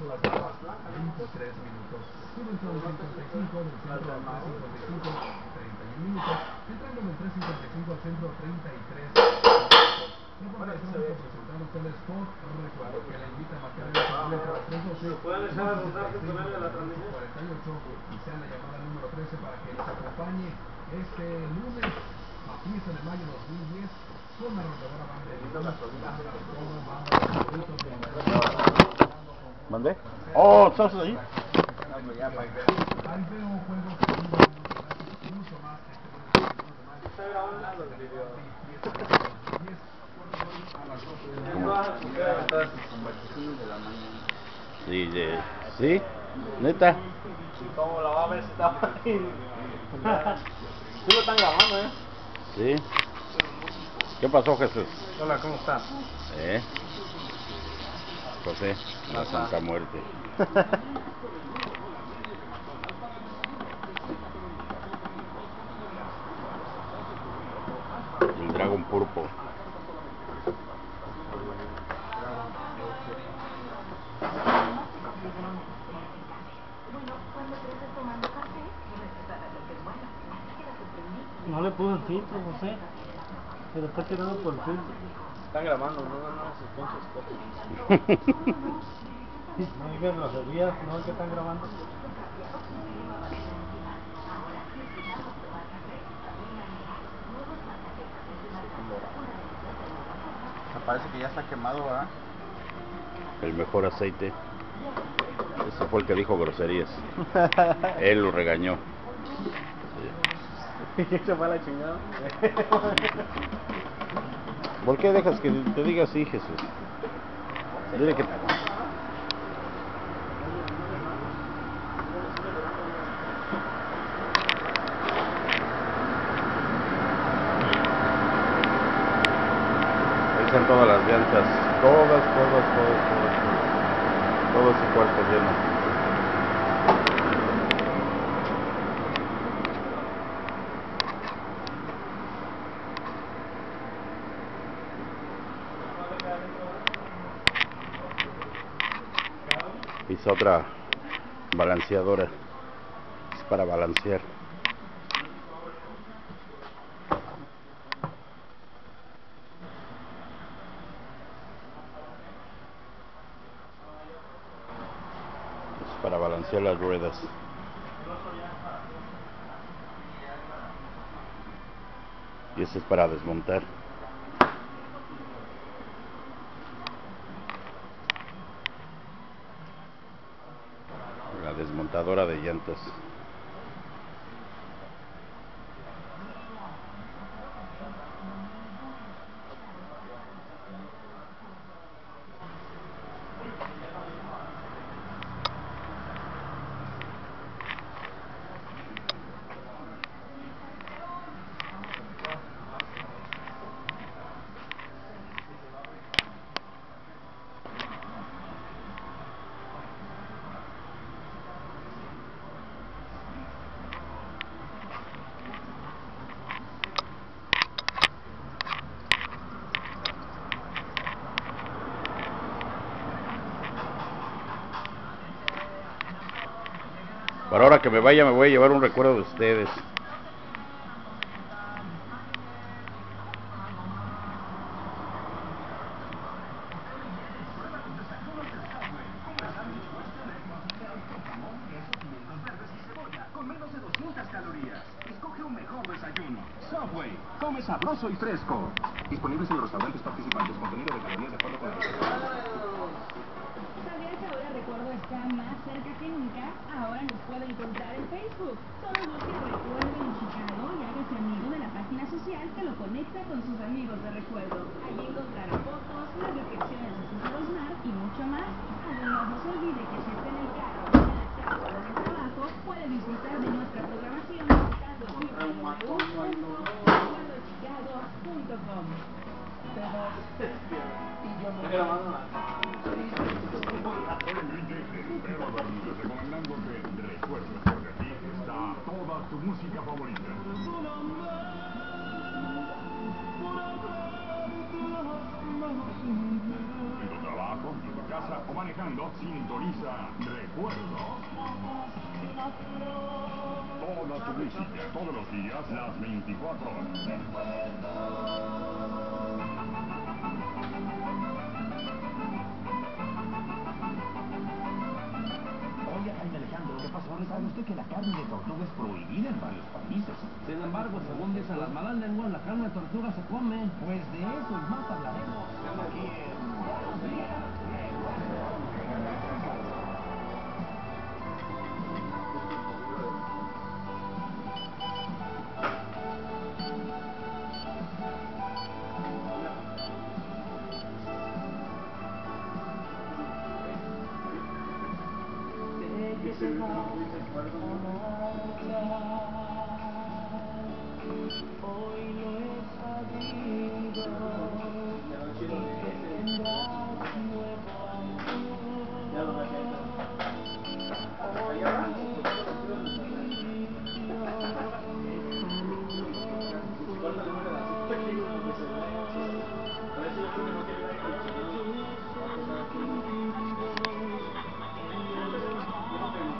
son las 23 minutos. Comenzó el 55 del centro al 355, 31 minutos. Entrando del 355 al centro, 33 minutos. Reporte de tráfico presentando usted el spot. Recuerdo que le invita a marcar el completo a las 312, 48 y sea la llamada número 13 para que nos acompañe este lunes a 15 de mayo de 2010 con la rondadora banda de ¿Mandé? Oh, ¿estás ahí? Ahí veo juegos y mucho más este Sí, ¿sí? ¿Neta? ¿Cómo la va a ver si está ahí? Sí lo están grabando, ¿eh? Sí. ¿Qué pasó, Jesús? Hola, ¿cómo está? José, la Santa Muerte. El Dragon Purpo. No le puso el filtro, José. Se lo está tirando por el filtro. Están grabando, no sus pinches cosas. No digas groserías, no es que están grabando. Me parece que ya está quemado, ¿verdad? El mejor aceite. Ese fue el que dijo groserías. Él lo regañó. Sí. Se fue a la chingada. ¿Por qué dejas que te diga así, Jesús? Dile que... Ahí están todas las llantas. Todas. Todo ese cuarto lleno. Hizo otra balanceadora. Es para balancear. Es para balancear las ruedas. Y ese es para desmontar. La desmontadora de llantas. Para ahora que me vaya me voy a llevar un recuerdo de ustedes. Con menos de 200 calorías. Escoge un mejor desayuno. Subway. Come sabroso y fresco. Disponibles en los restaurantes participantes. Contenido de calorías de acuerdo con la receta. ¿Sabías que ahora Recuerdo está más cerca que nunca? Ahora nos puede encontrar en Facebook. Solo busque Recuerdo en Chicago y hágase amigo de la página social que lo conecta con sus amigos de Recuerdo. Allí encontrará fotos, las reflexiones de sus Rosmar y mucho más. Además, no se olvide que si está en el carro, en la casa o en el trabajo, puede disfrutar de nuestra programación visitando www.recuerdochicago.com. Recomendándote Recuerdo, porque aquí está toda tu música favorita. En tu trabajo, en tu casa o manejando, sintoniza Recuerdos. Toda tu música, todos los días, las 24 horas. Oye, Jaime Alejandro, ¿qué pasó? ¿Sabe usted que la carne de tortuga es prohibida en varios países? Sin embargo, según dicen las malas lenguas, la carne de tortuga se come. Pues de eso y más hablaremos aquí en Buenos Días. Hoy lo he sabido, que tendrás nuevo amor. Hoy me